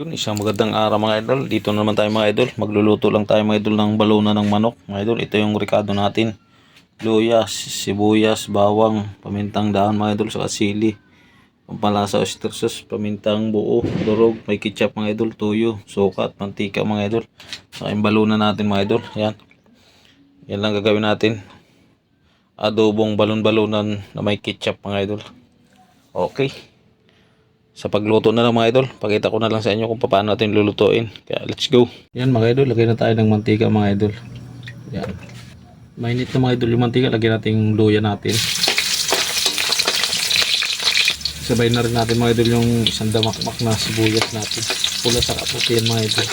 Yun, isang magandang araw mga idol. Dito na naman tayo mga idol. Magluluto lang tayo mga idol ng baluna ng manok. Mga idol, ito yung rekado natin. Luya, sibuyas, bawang, pamintang dahon mga idol, saka sili. Pampalasa oyster sauce, pamintang buo, durog, may ketchup mga idol, tuyo, suka at mantika mga idol. Saka yung baluna natin mga idol. Yan. Yan lang gagawin natin. Adobong balon-balunan na may ketchup mga idol. Okay. Sa pagluto na lang mga idol, pakita ko na lang sa inyo kung paano natin lulutuin. Kaya let's go. Yan mga idol, lagay na tayo ng mantika mga idol. Yan. Mainit na mga idol yung mantika, lagyan natin yung luya natin. Sabay na rin natin mga idol yung isang damakmak na sibuyas natin. Pula sa kaputi yan mga idol.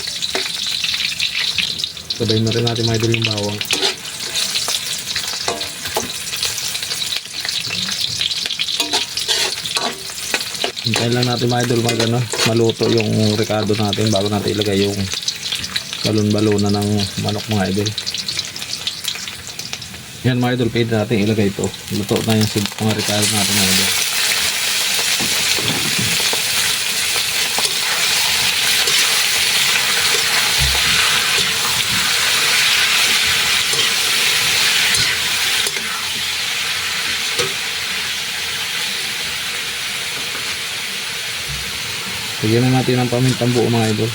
Sabay na rin natin mga idol yung bawang. Hintayin lang natin mga idol maluto yung rekado natin bago natin ilagay yung balon-balona ng manok mga idol. Yan mga idol, pwede natin ilagay ito. Luto na yung mga rekado natin mga idol. Lagyan na natin ng pamintang buo mga idol.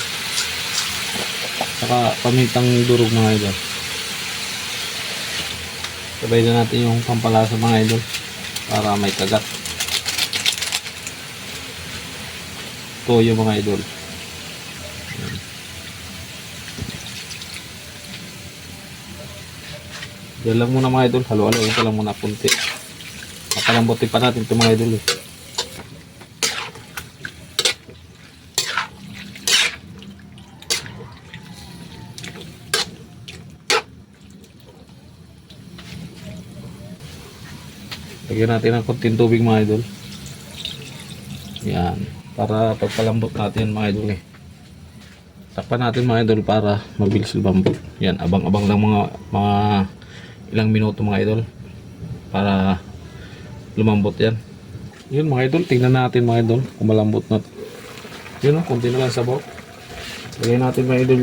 Saka pamintang durog mga idol. Sabay na natin yung pampalasa mga idol para may kagat. Toyo mga idol. Diyan lang muna mga idol. Halo-haloin ko lang muna punti. Papalambutin pa natin ito mga idol. Lagyan natin ng konting tubig mga idol. Yan. Para pagpalambot natin mga idol Takpan natin mga idol para mabilis lumambot. Yan. Abang-abang lang mga ilang minuto mga idol. Para lumambot yan. Yun mga idol. Tingnan natin mga idol kung malambot na. Yun o. Kunti na lang sabaw. Lagyan natin mga idol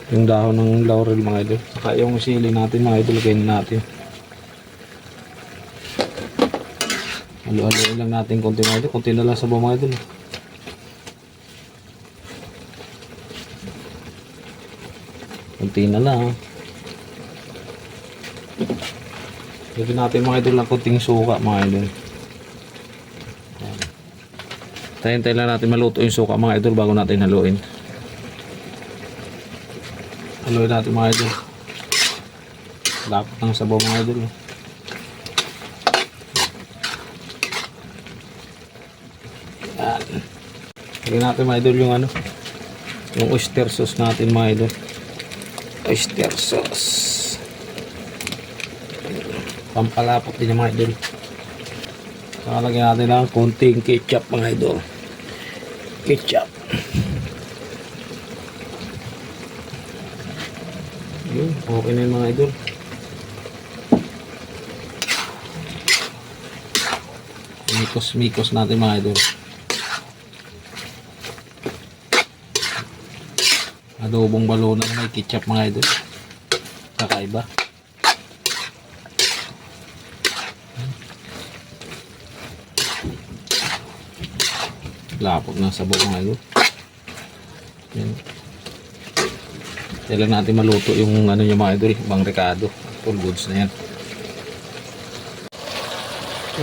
yung dahon ng laurel mga idol. Saka yung sili natin mga idol, lagyan natin. Halo-haloin lang natin konti mga idol. Konti na lang sabaw mga idol. Konti na lang. Lagyan natin mga idol ng konting suka mga idol. Tayin-tayin lang natin maluto yung suka mga idol bago natin haluin. Haluin natin mga idol. Dapat ng sabaw mga idol. Yan. Lagyan natin mga idol yung oyster sauce natin mga idol. Oyster sauce. Pampalapot din yung mga idol. Saka lagyan natin ng konting ketchup mga idol. Ketchup. Yun, okay na yung mga idol. Mikos natin mga idol. Adobong balona na may ketchup mga idol. Kakaiba. Lapot ng sabaw mga idol. Yan. Kailan natin maluto yung yung mga idol, ibang rekado. All goods na yan.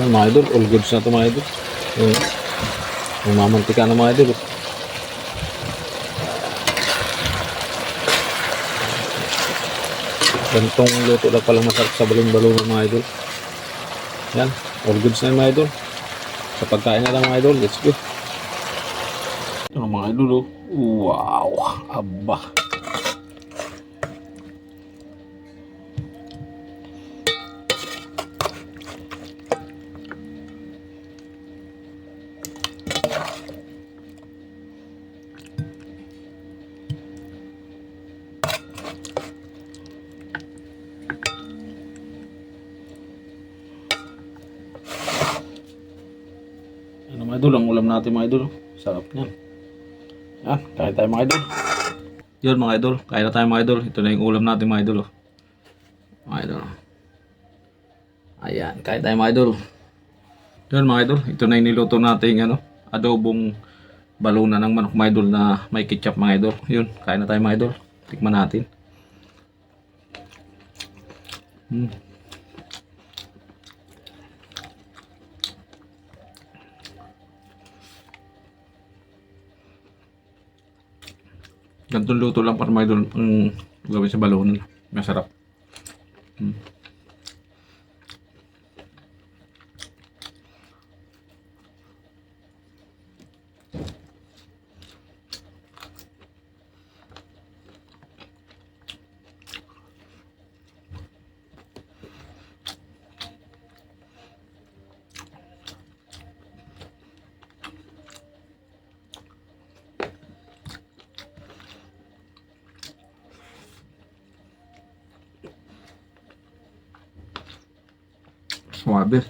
Yan mga idol, all goods na ito mga idol. Yung mamantika na mga idol. Ganitong luto lang palang masarap sa balon-balon mga idol. Yan, all goods na yung mga idol. Sa pagkain na lang mga idol, let's go. Ito mga idol, wow, aba. Mga idol, ang ulam ulam natin mga idol. Sarap niyan. Yan, kain tayo mga idol. Yun mga idol, kain na tayo mga idol. Ito na yung ulam natin mga idol. Mga idol. Ayan, kain tayo mga idol. Yun mga idol, ito na yung niluto natin adobong baluna ng manok mga idol na may ketchup mga idol. Yun, kain na tayo mga idol. Tikman natin. Ganitong luto lang para mga idol ang gawin sa balon. Masarap. Suabe.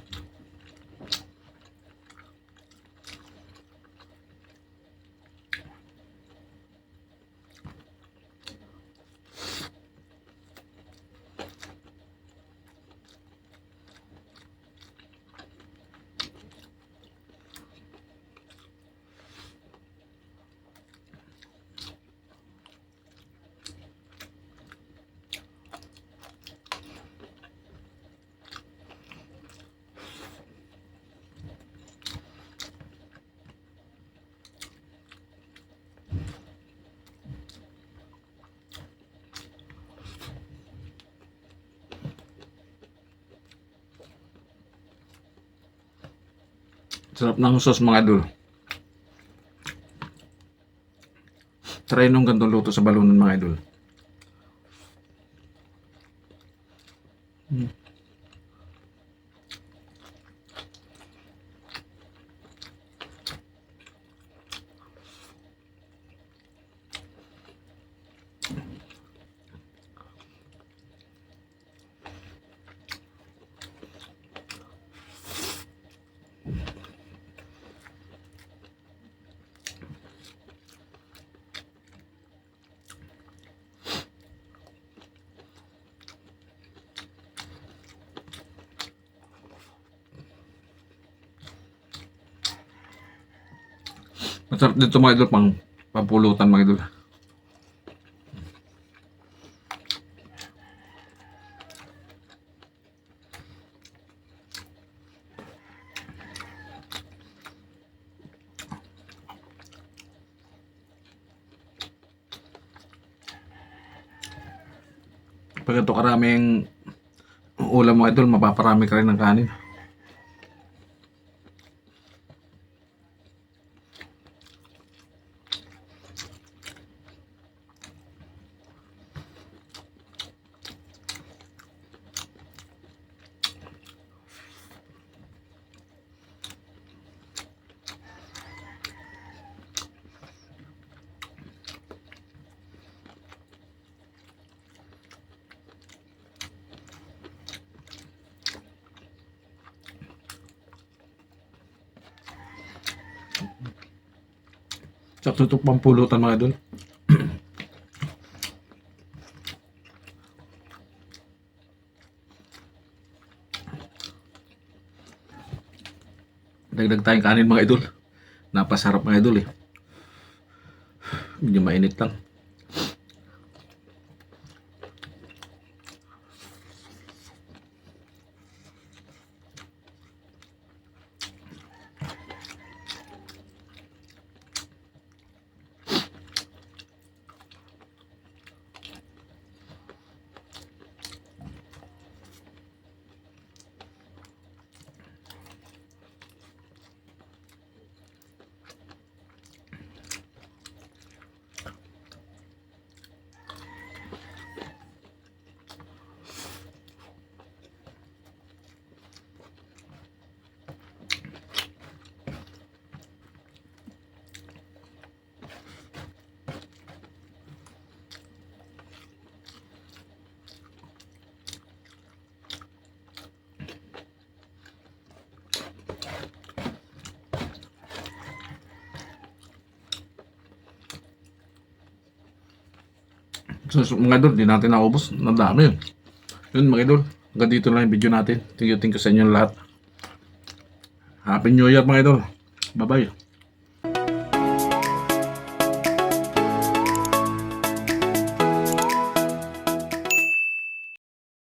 Sarap ng sauce mga idol. Try nung ganitong luto sa balunan mga idol. Masarap dito mga idol pang pampulutan mga idol. Pag ito karaming ulam mga idol, mapaparami ka rin ng kanin. Sakto ito pampulutan mga idol. Dagdag tayong kanin mga idol. Napasarap mga idol eh. Medyo mainit lang. So, mga idol, di natin naubos. Nadami yun. Yun mga idol. Hanggang dito lang yung video natin. Thank you sa inyo lahat. Happy New Year mga idol. Bye-bye.